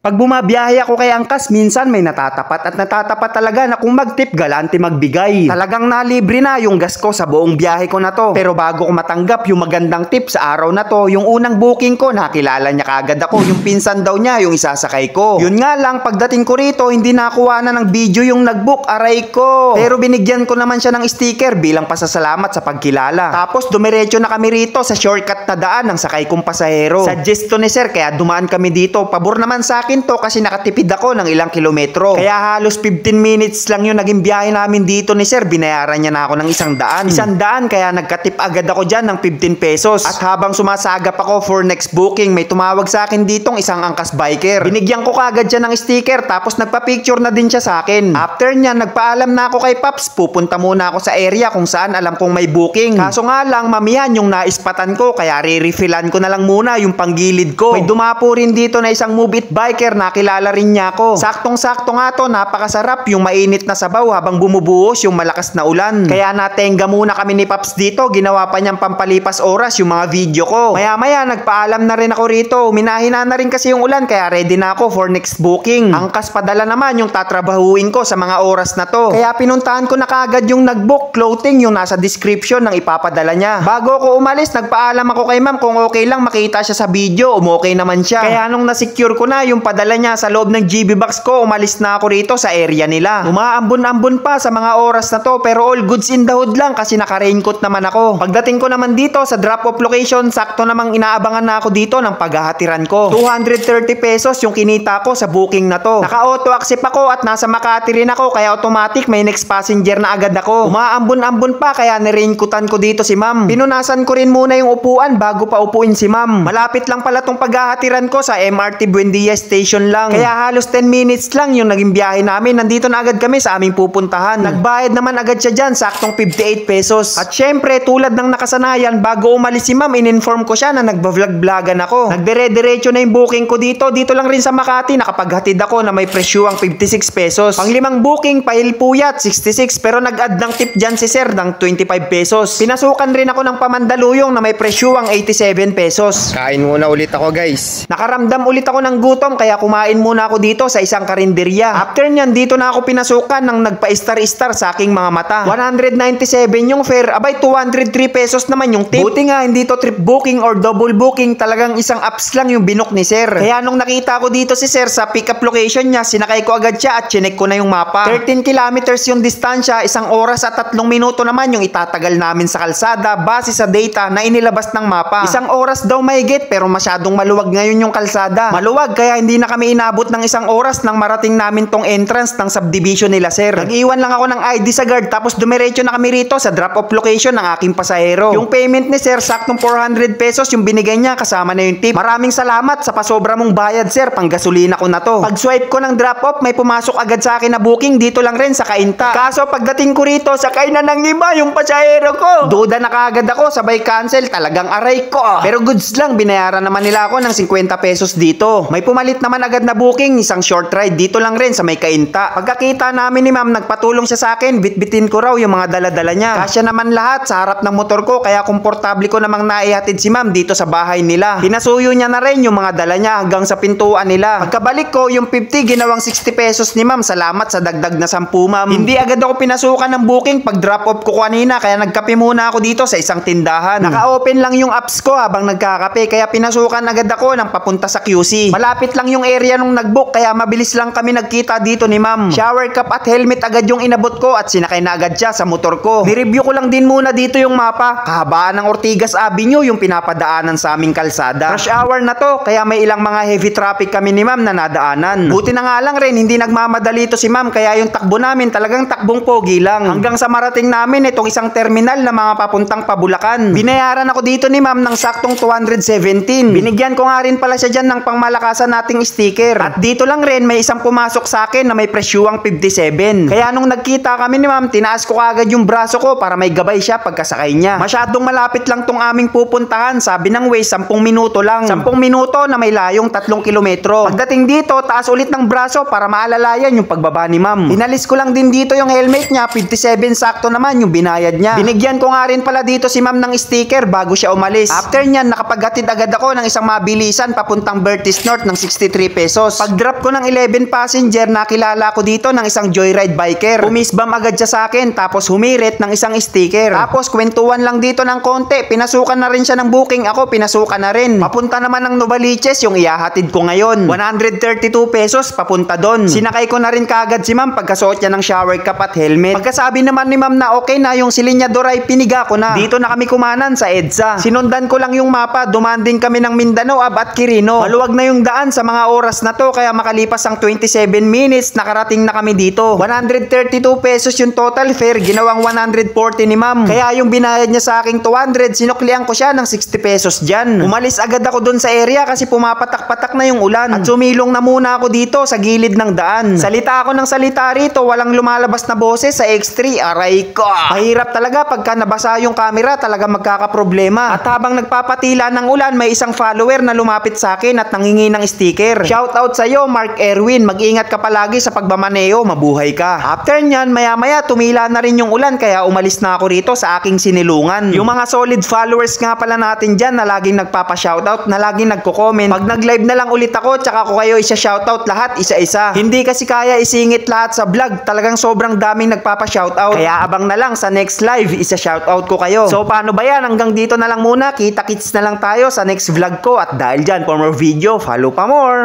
Pag bumabiyahe ako kay Angkas, minsan may natatapat at natatapat talaga na kung mag-tip, galante magbigay. Talagang nalibre na yung gas ko sa buong biyahe ko na to. Pero bago ko matanggap yung magandang tip sa araw na to, yung unang booking ko, nakilala niya kaagad ako. Yung pinsan daw niya, yung isasakay ko. Yun nga lang, pagdating ko rito, hindi nakuha na ng video yung nagbook, aray ko. Pero binigyan ko naman siya ng sticker bilang pasasalamat sa pagkilala. Tapos dumiretso na kami rito sa shortcut na daan ng sakay kong pasahero. Suggest to ni sir, kaya dumaan kami dito. Pabor naman sa akin to kasi nakatipid ako ng ilang kilometro. Kaya halos 15 minutes lang yung naging biyahe namin dito ni sir. Binayaran niya na ako ng 100. 100, kaya nagkatip agad ako dyan ng 15 pesos. At habang sumasagap ako for next booking, may tumawag sa akin ditong isang Angkas biker. Binigyan ko kagad siya ng sticker tapos nagpa-picture na din siya sa akin. After niya, nagpaalam na ako kay Paps. Pupunta muna ako sa area kung saan alam kong may booking. Kaso nga lang, mamihan yung naispatan ko, kaya re-refillan ko na lang muna yung panggilid ko. May dumapo rin dito na isang Move It biker, nakilala rin niya ako. Saktong-sakto nga to, napakasarap yung mainit na sabaw habang bumubuhos yung malakas na ulan. Kaya natenga muna kami ni Paps dito, ginawa pa niyang pampalipas oras yung mga video ko. Maya-maya, nagpaalam na rin ako rito. Minahina na rin kasi yung ulan, kaya ready na ako for next booking. Angkas padala naman yung tatrabahuin ko sa mga oras na to. Kaya pinuntahan ko na kagad yung nagbook clothing, yung nasa description ng ipapadala niya. Bago ako umalis, nagpaalam ako kay ma'am kung okay lang makita siya sa video. Okay naman siya. Kaya nung nasecure ko na yung padala niya sa loob ng GB box ko, umalis na ako rito sa area nila. Umaambon-ambon pa sa mga oras na to, pero all goods in the hood lang kasi naka-raincoat naman ako. Pagdating ko naman dito sa drop-off location, sakto namang inaabangan na ako dito ng paghahatiran ko. 230 pesos yung kinita ko sa booking na to. Naka-auto accept ako at nasa Makati rin ako, kaya automatic may next passenger na agad ako. Umaambon-ambon pa, kaya niraincoatan ko dito si ma'am. Pinunasan ko rin muna yung upuan bago pa upuin si ma'am. Malapit lang pala tong paghahatiran ko sa MRT Buendia Station lang. Kaya halos 10 minutes lang yung naging biyahe namin. Nandito na agad kami sa aming pupuntahan. Nagbayad naman agad siya dyan, saktong 58 pesos. At syempre, tulad ng nakasanayan, bago umalis si ma'am, in-inform ko siya na nagba-vlog-vlogan ako. Nagdire-diretso na yung booking ko dito. Dito lang rin sa Makati, nakapaghatid ako na may presyuang 56 pesos. Panglimang booking, pahilpuyat, 66. Pero nag-add ng tip dyan si sir ng 25 pesos. Pinasukan rin ako ng pamandaluyong na may presyuang 87 pesos. Kain muna ulit ako, guys. Nakaramdam ulit ako ng gutom, kaya kumain muna ako dito sa isang karinderya. After nyan, dito na ako pinasukan ng nagpa-star-star sa aking mga mata. 197 yung fare, abay 203 pesos naman yung tip. Buti nga hindi to trip booking or double booking, talagang isang apps lang yung binook ni sir. Kaya nung nakita ko dito si sir sa pick up location niya, sinakay ko agad siya at chinek ko na yung mapa. 13 kilometers yung distansya, 1 oras at 3 minuto naman yung itatagal namin sa kalsada base sa data na inilabas ng mapa. 1 oras daw mahigit, pero masyadong maluwag ngayon yung kalsada. Maluwag, kaya hindi na kami inabot ng 1 oras nang marating namin tong entrance ng subdivision nila sir. Nag-iwan lang ako ng ID sa guard, tapos dumiretso na kami rito sa drop-off location ng aking pasahero. Yung payment ni sir, saktong 400 pesos yung binigay niya, kasama na yung tip. Maraming salamat sa pasobra mong bayad sir, pang gasolina ko na to. Pag swipe ko ng drop-off, may pumasok agad sa akin na booking dito lang rin sa Cainta. Kaso pagdating ko rito, sakay na ng iba yung pasahero ko. Duda na kaagad ako, sabay cancel, talagang aray ko. Pero goods lang, binayaran naman nila ako ng 50 pesos dito. May pumalit naman agad na booking, isang short ride dito lang rin sa may Cainta. Pagkakita namin ni ma'am, nagpatulong siya sa akin, bitbitin ko raw yung mga dala-dala niya. Kasya naman lahat sa harap ng motor ko, kaya komportable ko namang naihatid si ma'am dito sa bahay nila. Pinasuyo niya na rin yung mga dala niya hanggang sa pintuan nila. Pagkabalik ko, yung 50 ginawang 60 pesos ni ma'am. Salamat sa dagdag na 10 ma'am. Hindi agad ako pinasukan ng booking pag drop off ko kanina, kaya nagkape muna ako dito sa isang tindahan. Naka-open lang yung apps ko habang nagkakape, kaya pinasukan agad ako ng papunta sa QC. Malapit lang yung area nung nagbook, kaya mabilis lang kami nagkita dito ni ma'am. Shower cap at helmet agad yung inabot ko at sinakay na agad siya sa motor ko. Ni-review ko lang din muna dito yung mapa. Kahabaan ng Ortigas Avenue yung pinapadaanan sa aming kalsada. Rush hour na to, kaya may ilang mga heavy traffic kami ni ma'am na nadaanan. Buti na nga lang rin, hindi nagmamadali to si ma'am, kaya yung takbo namin talagang takbong pogi lang. Hanggang sa marating namin itong isang terminal na mga papuntang Pabulacan. Binayaran ako dito ni ma'am ng saktong 217. Binigyan ko nga rin pala siya dyan ng pangmalakasan nating sticker. At dito lang rin may isang pumasok sa akin na may presyuang 57. Kaya nung nagkita kami ni ma'am, tinaas ko agad yung braso ko para may gabay siya pagkasakay niya. Masyadong malapit lang tong aming pupuntahan. Sabi ng Waze, 10 minuto lang. 10 minuto na may layong 3 kilometro. Pagdating dito, taas ulit ng braso para maalalayan yung pagbaba ni ma'am. Inalis ko lang din dito yung helmet niya, 57 sakto naman yung binayad niya. Binigyan ko nga rin pala dito si ma'am ng sticker bago siya umalis. After niyan, nakapaghatid agad ako ng isang mabilisan papuntang Bertis North ng 63 43 pesos. Pag drop ko ng 11 passenger, nakilala ko dito ng isang joyride biker. Pumisbam agad siya sa akin, tapos humirit ng isang sticker. Tapos kwentuhan lang dito ng konti, pinasukan na rin siya ng booking, ako pinasukan na rin. Papunta naman ng Novaliches yung ihahatid ko ngayon. 132 pesos papunta doon. Sinakay ko na rin kaagad si ma'am pagkasuot niya ng shower cap at helmet. Pagkasabi naman ni ma'am na okay na yung silinyador ay piniga ko na. Dito na kami kumanan sa EDSA. Sinundan ko lang yung mapa, dumanding kami ng Mindanao at Quirino. Maluwag na yung daan sa mga oras na to, kaya makalipas ang 27 minutes nakarating na kami dito. 132 pesos yung total fare, ginawang 140 ni ma'am. Kaya yung binayad niya sa aking 200, sinuklian ko siya ng 60 pesos dyan. Umalis agad ako dun sa area kasi pumapatak-patak na yung ulan. At sumilong na muna ako dito sa gilid ng daan. Salita ako ng salita rito, walang lumalabas na boses sa X3, aray ko. Mahirap talaga pagka nabasa yung camera, talaga magkakaproblema. At habang nagpapatila ng ulan, may isang follower na lumapit sa akin at nangingi ng sticker. Shoutout sa'yo, Mark Erwin. Mag-ingat ka palagi sa pagmamaneo, mabuhay ka. After nyan, maya-maya tumila na rin yung ulan, kaya umalis na ako rito sa aking sinilungan. Yung mga solid followers nga pala natin dyan na laging nagpapa-shoutout, na laging nagko-comment. Pag nag-live na lang ulit ako, tsaka ko kayo isa-shoutout lahat isa-isa. Hindi kasi kaya isingit lahat sa vlog, talagang sobrang daming nagpapa-shoutout. Kaya abang na lang sa next live, isa-shoutout ko kayo. So paano ba yan? Hanggang dito na lang muna, kita-kits na lang tayo sa next vlog ko. At dahil dyan, for more video, follow pa more.